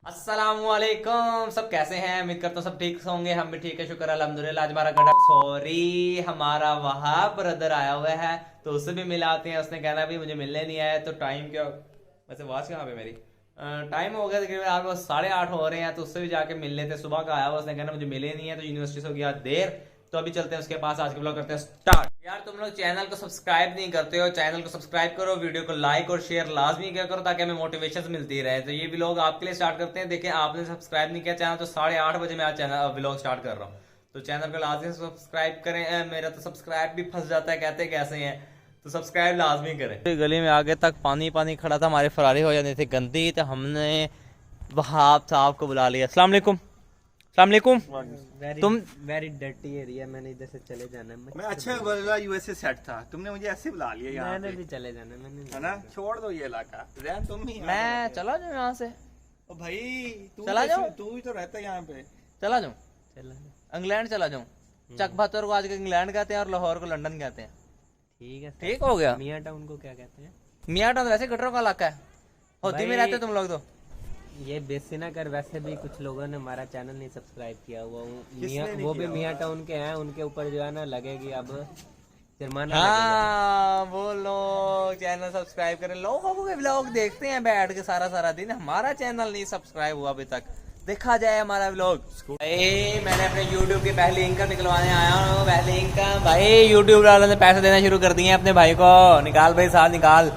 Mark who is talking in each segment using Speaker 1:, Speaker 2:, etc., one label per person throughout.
Speaker 1: अस्सलामुअलैकुम। सब कैसे हैं? उम्मीद करता हूँ सब ठीक होंगे। हम भी ठीक है, शुक्र अल्हम्दुलिल्लाह। आज हमारा गड़ा सॉरी हमारा वहाँ ब्रदर आया हुआ है तो उससे भी मिलाते हैं। उसने कहना भी मुझे मिलने नहीं आया। तो टाइम क्या, वैसे आवाज़ कहाँ पे मेरी, टाइम हो गया तकरीबन आपको 8:30 हो रहे हैं तो उससे भी जाके मिल लेते। सुबह का आया हुआ, उसने कहना मुझे मिले नहीं है तो यूनिवर्सिटी से हो गया देर। तो अभी चलते हैं उसके पास। आज के ब्लॉग करते हैं स्टार्ट। यार तुम लोग चैनल को सब्सक्राइब नहीं करते हो, चैनल को सब्सक्राइब करो, वीडियो को लाइक और शेयर लाजमी किया करो ताकि हमें मोटिवेशन मिलती रहे। तो ये व्लॉग आपके लिए स्टार्ट करते हैं। देखें आपने सब्सक्राइब नहीं किया चैनल तो 8:30 बजे मैं आज चैनल व्लॉग स्टार्ट कर रहा हूँ। तो चैनल को लाजमी सब्सक्राइब करें। मेरा तो सब्सक्राइब भी फंस जाता है, कहते कैसे हैं, तो सब्सक्राइब लाजमी करें। गली में आगे तक पानी पानी खड़ा था, हमारे फरारी हो जाने थे गंदी, तो हमने वहाब साहब को बुला लिया। अस्सलाम वालेकुम। अस्सलाम वालेकुम। तुम
Speaker 2: वेरी डर्टी एरिया, मैंने इधर से चले जाना है।
Speaker 3: मैं अच्छा बोला यूएसए सेट था, तुमने मुझे ऐसे बुला लिया यहाँ
Speaker 2: मैंने
Speaker 3: पे।
Speaker 2: भी चले जाना है, मैंने
Speaker 3: है ना, छोड़ दो ये इलाका, रहन तुम ही।
Speaker 1: मैं चला जाऊँ यहाँ से,
Speaker 3: ओ भाई तू
Speaker 1: चला जाऊं?
Speaker 3: तू ही तो रहता है यहाँ पे।
Speaker 1: चला जाऊँ
Speaker 2: चला।
Speaker 1: इंग्लैंड चला जाऊँ। चक बहादुर को आज इंग्लैंड कहते हैं और लाहौर को लंदन कहते हैं।
Speaker 2: ठीक है,
Speaker 1: ठीक हो गया।
Speaker 2: मियाँ टाउन को क्या कहते हैं?
Speaker 1: मियाँ टाउन वैसे गटरों का इलाका है, होती में
Speaker 2: भाई-
Speaker 1: रहते हो तुम लोग तो।
Speaker 2: ये बेसी ना कर, वैसे भी कुछ लोगों ने हमारा चैनल नहीं सब्सक्राइब किया हुआ।
Speaker 3: किसने नहीं
Speaker 2: वो भी
Speaker 3: किया
Speaker 2: मियाँ टाउन के हैं, उनके ऊपर जो है ना लगेगी अब जुर्माना लगेगा।
Speaker 1: हाँ वो लोग चैनल सब्सक्राइब करें। लोगों के व्लॉग देखते हैं बैठ के सारा सारा दिन, हमारा चैनल नहीं सब्सक्राइब हुआ अभी तक। देखा जाए हमारा व्लॉग। मैंने अपने YouTube की पहली इनकम निकलवाने आया हूँ। पहली इनकम भाई YouTube वालों ने पैसे देना शुरू कर दिए हैं अपने भाई को। निकाल भाई साथ निकाल,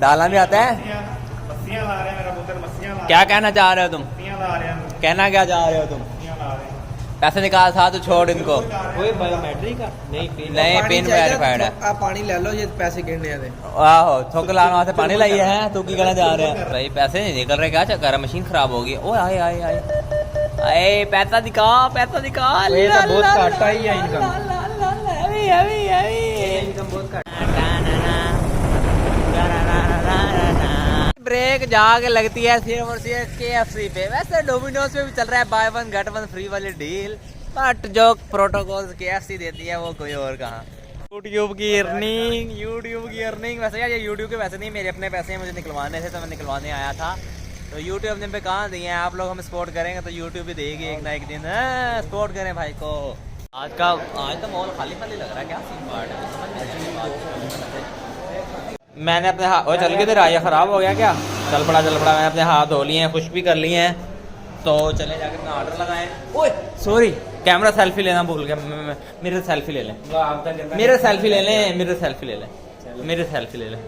Speaker 1: डालना भी आता है।
Speaker 3: मस्सियाँ ला रहे हैं मेरा पुत्र, मस्सियाँ ला
Speaker 1: क्या कहना चाह रहे हो तुम?
Speaker 3: मस्सियाँ ला रहे हैं,
Speaker 1: कहना क्या चाह रहे हो तुम?
Speaker 3: मस्सियाँ ला रहे हैं।
Speaker 1: पैसे निकाल था तो छोड़ इनको।
Speaker 2: कोई बायोमेट्रिक का नहीं,
Speaker 1: नहीं पिन वेरीफाइड है।
Speaker 4: आप पानी ले लो, ये पैसे गिनने आते।
Speaker 1: आहो थोक लाना वहाँ से पानी लाइए हैं, तू की कहना जा रहे हैं? भाई पैसे नहीं निकल रहे, क्या चक्कर है? मशीन खराब होगी। ओ आए आए आए आए, पैसा दिखा, पैसा दिखा।
Speaker 4: ये तो बहुत घाटा ही है इनकम।
Speaker 2: इनकम बहुत कट।
Speaker 1: ब्रेक जाके लगती है सिर्फ और सिर्फ KFC पे। वैसे डोमिनोज पे भी चल रहा है by one get one free वाली डील, बट जो प्रोटोकॉल KFC देती है वो कोई और कहाँ। यूट्यूब की अर्निंग वैसे यार, ये यूट्यूब के वैसे नहीं, मेरे अपने पैसे हैं, मुझे निकलवाने थे तो मैं निकलवाने आया था। तो यूट्यूब ने पे कहाँ दिए हैं? आप लोग हमें सपोर्ट करेंगे तो यूट्यूब भी देगी एक ना एक दिन। सपोर्ट करें भाई को। आज तो मॉल खाली खाली लग रहा है, क्या सीन पार्ट है समझ में नहीं आ रहा। मैंने अपने हाथ वो चल के तेरा ये खराब हो गया क्या? चल पड़ा मैंने अपने हाथ धो लिए हैं, खुश भी कर लिए हैं। तो चले जाके अपना ऑर्डर लगाएं। ओए सॉरी, कैमरा सेल्फी लेना भूल गया। मेरे सेल्फी ले लें, मेरे सेल्फी ले लें।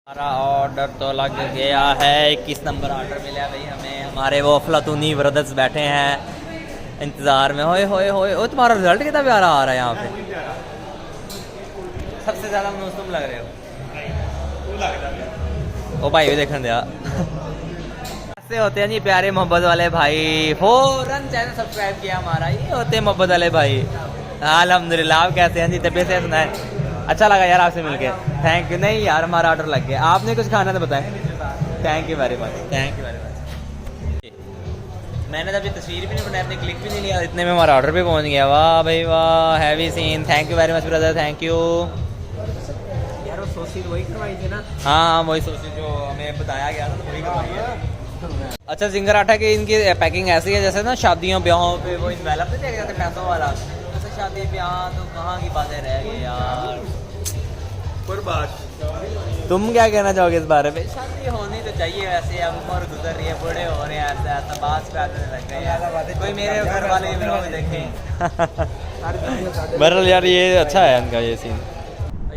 Speaker 1: हमारा ऑर्डर तो लग गया है। 21 नंबर ऑर्डर मिला भाई हमें। हमारे वो अफलातूनी ब्रदर्स बैठे हैं इंतजार में। होए होए होए, ओ तुम्हारा रिजल्ट कितना प्यारा आ रहा है यहाँ पे। सबसे ज्यादा मनोज तुम लग रहे हो। ओ भाई भी देखने दिया। ऐसे होते हैं जी प्यारे मोहब्बत वाले भाई। फौरन चैनल सब्सक्राइब किया हमारा, ये होते हैं मोहब्बत वाले भाई। अल्हम्दुलिल्लाह। आप कैसे हैं जी? तबीयत से सुनाए? अच्छा लगा यार आपसे मिलके, थैंक यू। नहीं यार हमारा ऑर्डर लग गया। आपने कुछ खाना तो बताएं। Thank you very much. मैंने तो अभी तस्वीर भी नहीं बनाई, अपने क्लिक भी नहीं लिया, इतने में हमारा ऑर्डर भी पहुंच गया। वाह भाई वाह, heavy scene. Thank you very much brother, thank you.
Speaker 2: यार वो सोसी वही करवाई थी ना?
Speaker 1: हाँ वही सोची जो हमें बताया गया था, तो वही करवाई है। अच्छा जिंगर आटा की इनकी पैकिंग ऐसी है जैसे ना शादियों ब्याहों पे वो इन्वेलप नहीं देखा जाते पैसों वाला। जैसे शादी ब्याह तो कहाँ की बातें रह गई यार।
Speaker 3: पर बात
Speaker 1: तुम क्या कहना चाहोगे इस बारे में? शादी होनी तो चाहिए वैसे, अब उम्र गुजर रही है, बूढ़े हो रहे हैं, ऐसा बात पे आने लग गए यार। कोई मेरे घर वाले ब्लॉग देखें। बहरहाल यार ये अच्छा है इनका ये सीन।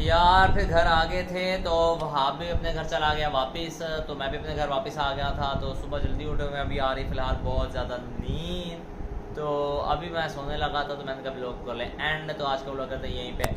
Speaker 1: यार फिर घर आ गए थे तो वहाँ भी अपने घर चला गया वापस। तो मैं भी अपने घर वापस आ गया था। तो सुबह जल्दी उठे हुए, अभी आ रही फिलहाल बहुत ज़्यादा नींद। तो अभी मैं सोने लगा था तो मैंने कहा ब्लॉग कर ले एंड। तो आज का ब्लॉग करते यहीं पे।